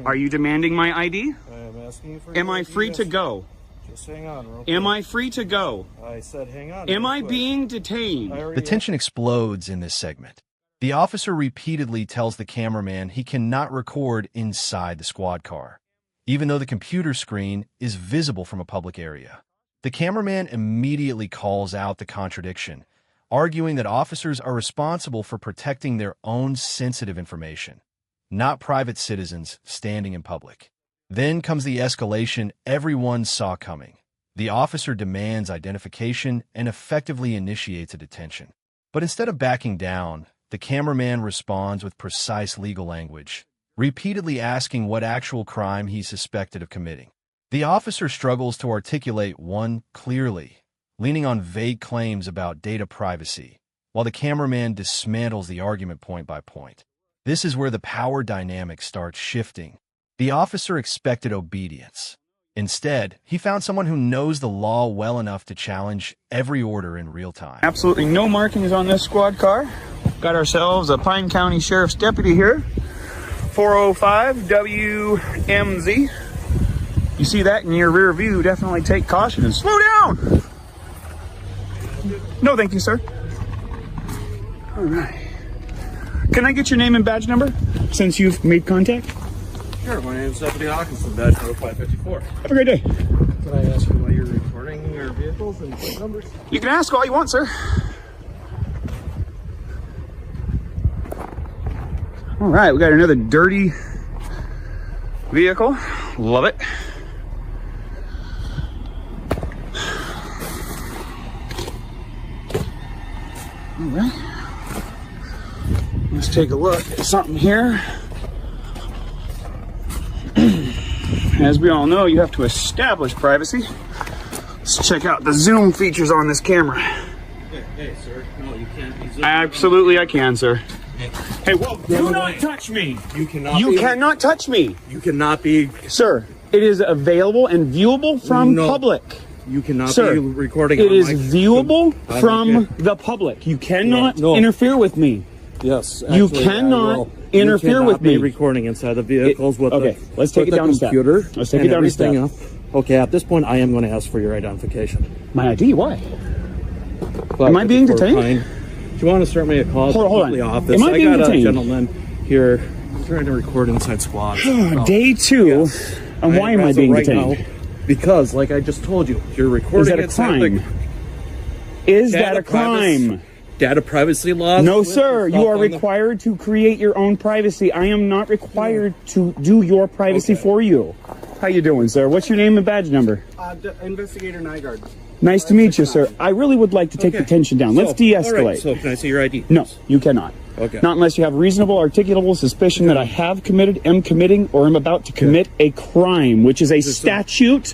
Are you demanding my ID? I am asking you for. Am I free to go? Just hang on, real quick. Am I free to go? I said hang on. Am I being detained? The tension explodes in this segment. The officer repeatedly tells the cameraman he cannot record inside the squad car, even though the computer screen is visible from a public area. The cameraman immediately calls out the contradiction, arguing that officers are responsible for protecting their own sensitive information, not private citizens standing in public. Then comes the escalation everyone saw coming. The officer demands identification and effectively initiates a detention. But instead of backing down, the cameraman responds with precise legal language, repeatedly asking what actual crime he's suspected of committing. The officer struggles to articulate one clearly, leaning on vague claims about data privacy, while the cameraman dismantles the argument point by point. This is where the power dynamic starts shifting. The officer expected obedience. Instead, he found someone who knows the law well enough to challenge every order in real time. Absolutely no markings on this squad car. Got ourselves a Pine County Sheriff's deputy here. 405 WMZ. You see that in your rear view, definitely take caution and slow down. No, thank you, sir. All right. Can I get your name and badge number since you've made contact? Sure, my name is Deputy Hawkinson, badge number 554. Have a great day. Can I ask you why you're recording your vehicles and plate numbers? You can ask all you want, sir. All right, we got another dirty vehicle. Love it. All right. Let's take a look at something here. As we all know, you have to establish privacy. Let's check out the zoom features on this camera. Hey, sir. No, you can't be zooming. Absolutely, I can, sir. Hey, whoa, do not touch me. You cannot. You cannot touch me. You cannot be. Sir, it is available and viewable from public. You cannot Sir, be recording. It is viewable from the public. You cannot interfere with me. Yes. You cannot interfere with me. You cannot be recording inside the vehicles with okay, the, let's take it down a step. Computer. Let's take it down a step. Okay, at this point, I am going to ask for your identification. My ID? Why? Am I being detained? Do you want to start me a call? Hold on. Office? Am I being detained? A gentleman here trying to record inside squad. Day two. Yes. And why am I being detained? Now, because, like I just told you, you're recording. Is that a crime? Is that a crime? Data privacy laws? No, sir. You are required to create your own privacy. I am not required to do your privacy for you. How you doing, sir? What's your name and badge number? Investigator Nygaard. Nice to meet you, sir. I really would like to take the tension down. Let's de-escalate. Right, so can I see your ID? No, you cannot. Okay. Not unless you have reasonable, articulable suspicion that I have committed, am committing, or am about to commit a crime, which is a statute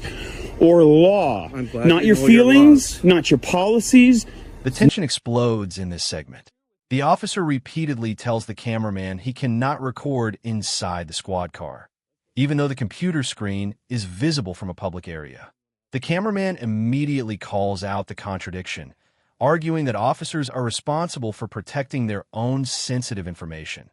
or law. Not your feelings, not your policies. The tension explodes in this segment. The officer repeatedly tells the cameraman he cannot record inside the squad car, even though the computer screen is visible from a public area. The cameraman immediately calls out the contradiction, arguing that officers are responsible for protecting their own sensitive information,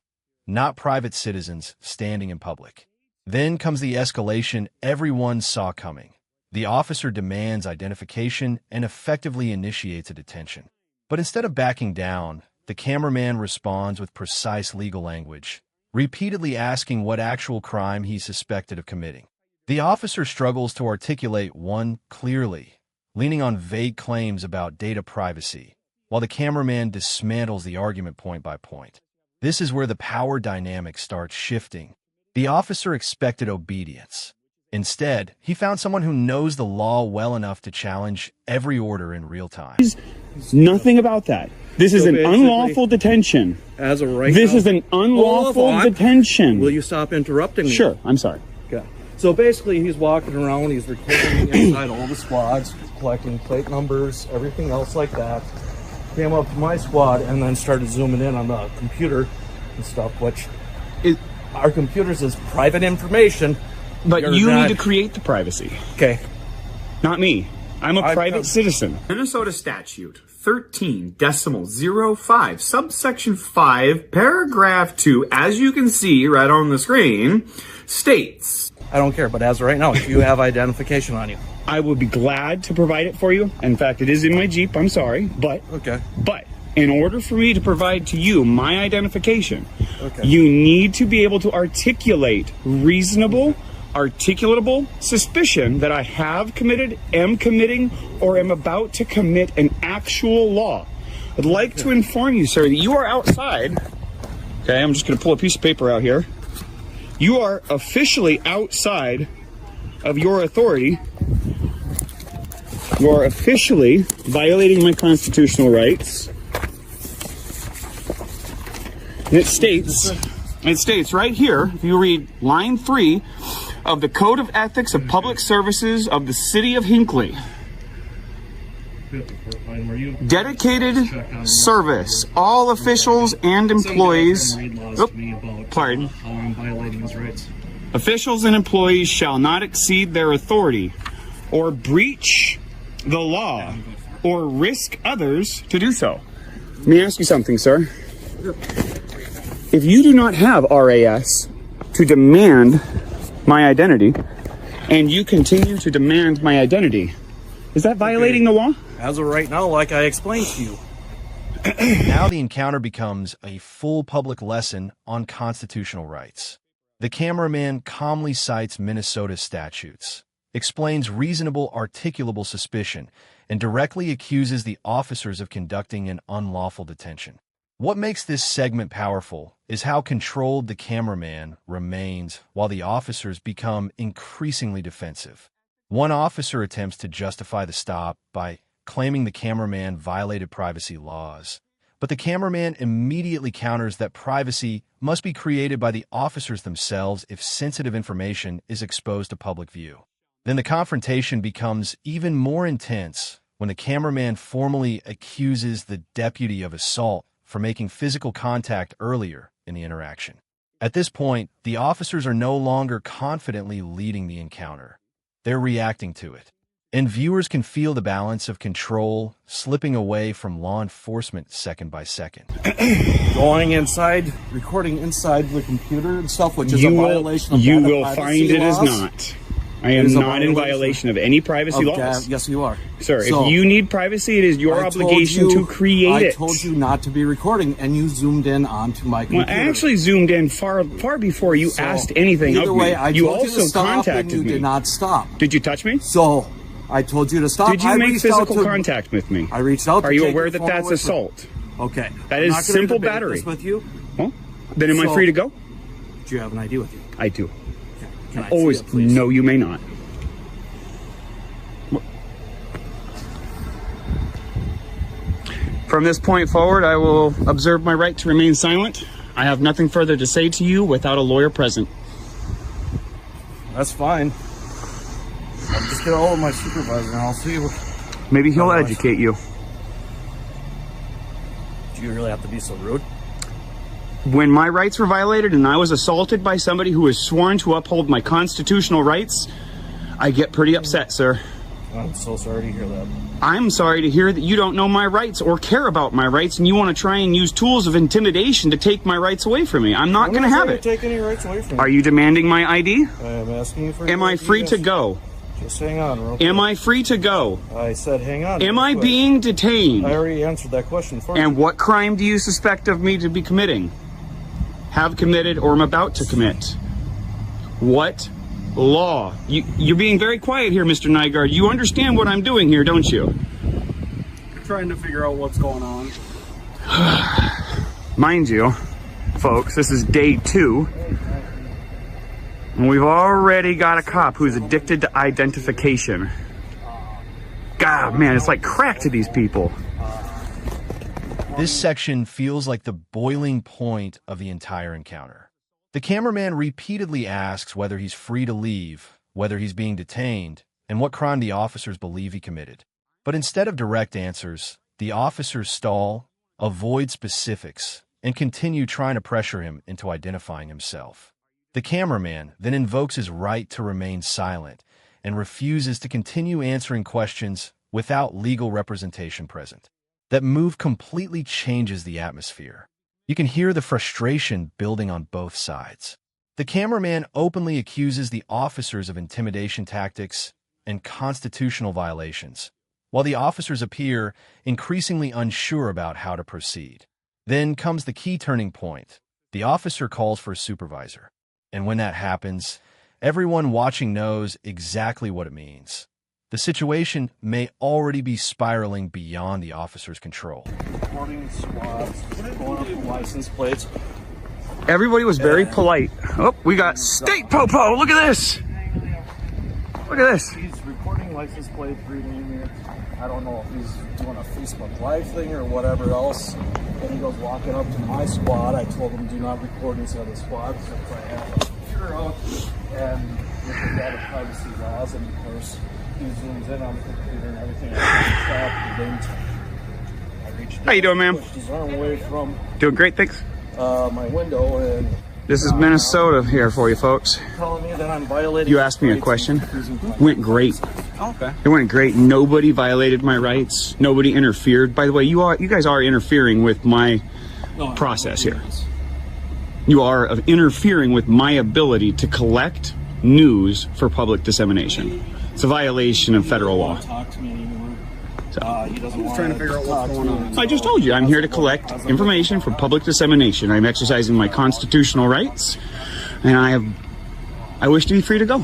not private citizens standing in public. Then comes the escalation everyone saw coming. The officer demands identification and effectively initiates a detention. But instead of backing down, the cameraman responds with precise legal language, repeatedly asking what actual crime he's suspected of committing. The officer struggles to articulate one clearly, leaning on vague claims about data privacy, while the cameraman dismantles the argument point by point. This is where the power dynamic starts shifting. The officer expected obedience. Instead, he found someone who knows the law well enough to challenge every order in real time. Nothing about that. This is an unlawful detention. As of right This now, is an unlawful detention. Will you stop interrupting me? Sure, I'm sorry. Okay. So basically, he's walking around, he's recording inside all the squads, collecting plate numbers, everything else like that. Came up to my squad and then started zooming in on the computer and stuff, which our computers is private information. But you need to create the privacy. Okay. Not me. I'm a private citizen. Minnesota statute 13.05, subsection 5, paragraph 2, as you can see right on the screen, states, I don't care, but as of right now, if you have identification on you. I would be glad to provide it for you. In fact, it is in my Jeep, I'm sorry, but Okay. in order for me to provide to you my identification, Okay. you need to be able to articulate reasonable, articulatable suspicion that I have committed, am committing, or am about to commit an actual law. I'd like to inform you, sir, that you are outside. Okay, I'm just going to pull a piece of paper out here. You are officially outside of your authority. You are officially violating my constitutional rights. And it states right here, if you read line 3 of the Code of Ethics of Public Services of the City of Hinckley. Dedicated service. All officials and employees. Pardon. How I'm violating his rights. Officials and employees shall not exceed their authority or breach the law or risk others to do so. Let me ask you something, sir. If you do not have RAS to demand my identity, and you continue to demand my identity, is that violating the law? As of right now, like I explained to you. Now the encounter becomes a full public lesson on constitutional rights. The cameraman calmly cites Minnesota statutes, explains reasonable articulable suspicion, and directly accuses the officers of conducting an unlawful detention. What makes this segment powerful is how controlled the cameraman remains while the officers become increasingly defensive. One officer attempts to justify the stop by claiming the cameraman violated privacy laws, but the cameraman immediately counters that privacy must be created by the officers themselves if sensitive information is exposed to public view. Then the confrontation becomes even more intense when the cameraman formally accuses the deputy of assault for making physical contact earlier in the interaction. At this point, the officers are no longer confidently leading the encounter. They're reacting to it. And viewers can feel the balance of control slipping away from law enforcement second by second. Going inside, recording inside the computer and stuff, which is a violation of You data will privacy find it is laws. not. I am not in violation of any privacy laws. Yes, you are. Sir, So, if you need privacy, it is your I told obligation you- to create it. I told you not to be recording, and you zoomed in onto my Well, computer. I actually zoomed in far before you So, asked anything either of way, me. I You told you also to stop, and contacted you me. did not stop. Did you touch me? So, I told you to stop. Did you I make reached out physical to- contact with me? I reached out. Are to you take aware your that phone that's away from- assault? Okay. That I'm is not gonna simple debate battery. this with you. Well, then am I So- free to go? Do you have an ID with you? I do. Can I Always. see it, please? No, you may not. From this point forward, I will observe my right to remain silent. I have nothing further to say to you without a lawyer present. That's fine. I'll just get a hold of my supervisor, and I'll see what. Maybe he'll Otherwise- educate you. Do you really have to be so rude? When my rights were violated and I was assaulted by somebody who was sworn to uphold my constitutional rights, I get pretty upset, sir. I'm so sorry to hear that. I'm sorry to hear that you don't know my rights or care about my rights and you want to try and use tools of intimidation to take my rights away from me. I'm not going to have it. Take any rights away from Are you. you demanding my ID? I am asking you for. Am your I ID, free yes. to go? Just hang on, real quick. Am I free to go? I said hang on. Am real I quick. being detained? I already answered that question for you. And what crime do you suspect of me to be committing? Have committed or am about to commit? What law? You're being very quiet here, Mr. Nygaard. You understand what I'm doing here, don't you? Trying to figure out what's going on. Mind you, folks, this is day 2. And we've already got a cop who's addicted to identification. God, man, it's like crack to these people. This section feels like the boiling point of the entire encounter. The cameraman repeatedly asks whether he's free to leave, whether he's being detained, and what crime the officers believe he committed. But instead of direct answers, the officers stall, avoid specifics, and continue trying to pressure him into identifying himself. The cameraman then invokes his right to remain silent and refuses to continue answering questions without legal representation present. That move completely changes the atmosphere. You can hear the frustration building on both sides. The cameraman openly accuses the officers of intimidation tactics and constitutional violations, while the officers appear increasingly unsure about how to proceed. Then comes the key turning point. The officer calls for a supervisor. And when that happens, everyone watching knows exactly what it means. The situation may already be spiraling beyond the officer's control. Recording squads, going up the license plates. Everybody was very polite. Oh, we got state popo. Look at this. Look at this. He's recording license plate, reading it. I don't know if he's doing a Facebook Live thing or whatever else. And he goes walking up to my squad. I told him do not record inside the squad since I have a computer out. And with the data privacy laws, and of course, he zooms in on the computer and everything. I reached How you doing, ma'am? pushed his arm away from Doing great, thanks. my window, and This is Minnesota here for you folks. telling me that I'm violating. You asked me a rights question. and confusing time. Went great. Okay. It went great. Nobody violated my rights. Nobody interfered. By the way, you guys are interfering with my No, process here. You are interfering with my ability to collect news for public dissemination. It's a violation of federal law. Talk to me anymore. He doesn't want trying to figure out what's going on. I just told you, I'm here to collect information for public dissemination. I'm exercising my constitutional rights, and I wish to be free to go.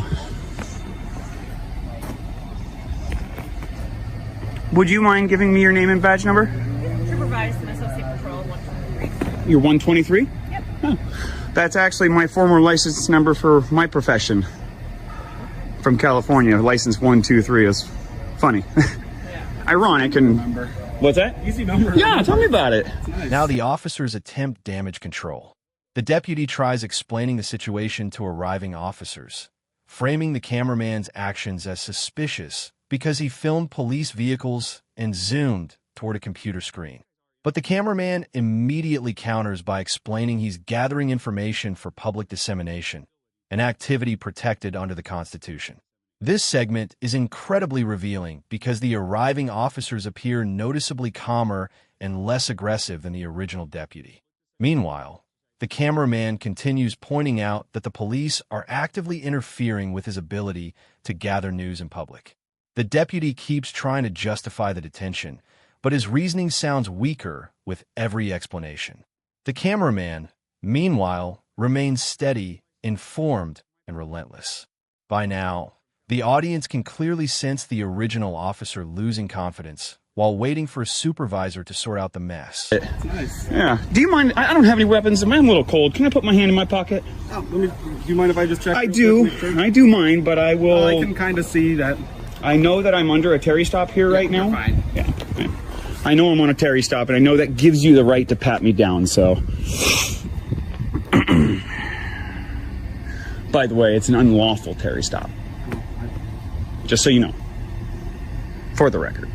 Would you mind giving me your name and badge number? Supervised and Associate Patrol 123. You're 123? Yep. Oh. That's actually my former license number for my profession. From California, license 123 is funny. Ironic and... What's that? Easy number. Yeah, tell me about it. Now the officers attempt damage control. The deputy tries explaining the situation to arriving officers, framing the cameraman's actions as suspicious because he filmed police vehicles and zoomed toward a computer screen. But the cameraman immediately counters by explaining he's gathering information for public dissemination, an activity protected under the Constitution. This segment is incredibly revealing because the arriving officers appear noticeably calmer and less aggressive than the original deputy. Meanwhile, the cameraman continues pointing out that the police are actively interfering with his ability to gather news in public. The deputy keeps trying to justify the detention, but his reasoning sounds weaker with every explanation. The cameraman, meanwhile, remains steady, informed, and relentless. By now, the audience can clearly sense the original officer losing confidence while waiting for a supervisor to sort out the mess. Nice. Yeah. Do you mind? I don't have any weapons. I'm a little cold. Can I put my hand in my pocket? Do you mind if I just check? I real do. quick, make sure? I do mind, but I will... I can kind of see that. I know that I'm under a Terry stop here right now. You're fine. Yeah. I know I'm on a Terry stop, and I know that gives you the right to pat me down, so... By the way, it's an unlawful Terry stop. Just so you know. For the record.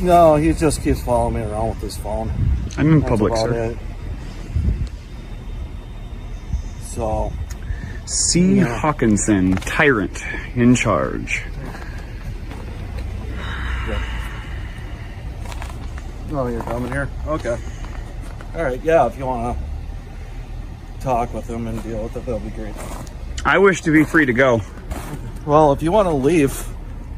No, he just keeps following me around with his phone. I'm in That's public, about sir. it. So, C. Hawkinson, Tyrant, in charge. oh, you're coming here? Okay. All right, yeah, if you want to talk with him and deal with it, that'll be great. I wish to be free to go. Well, if you want to leave,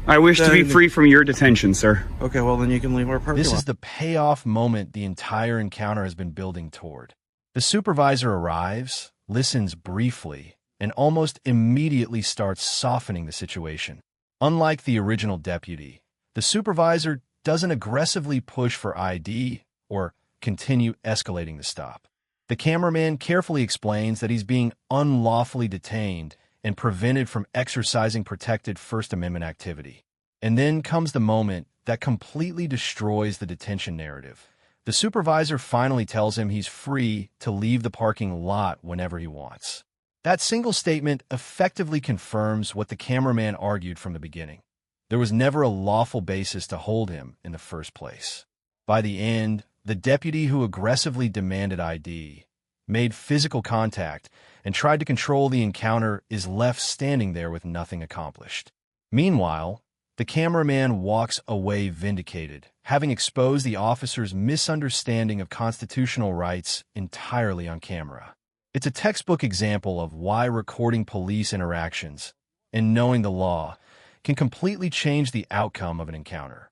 I wish to be Then- free from your detention, sir. okay, well, then you can leave our parking This lot. is the payoff moment the entire encounter has been building toward. The supervisor arrives, listens briefly, and almost immediately starts softening the situation. Unlike the original deputy, the supervisor doesn't aggressively push for ID or continue escalating the stop. The cameraman carefully explains that he's being unlawfully detained and prevented from exercising protected First Amendment activity. And then comes the moment that completely destroys the detention narrative. The supervisor finally tells him he's free to leave the parking lot whenever he wants. That single statement effectively confirms what the cameraman argued from the beginning. There was never a lawful basis to hold him in the first place. By the end, the deputy who aggressively demanded ID, made physical contact, and tried to control the encounter is left standing there with nothing accomplished. Meanwhile, the cameraman walks away vindicated, having exposed the officer's misunderstanding of constitutional rights entirely on camera. It's a textbook example of why recording police interactions and knowing the law can completely change the outcome of an encounter.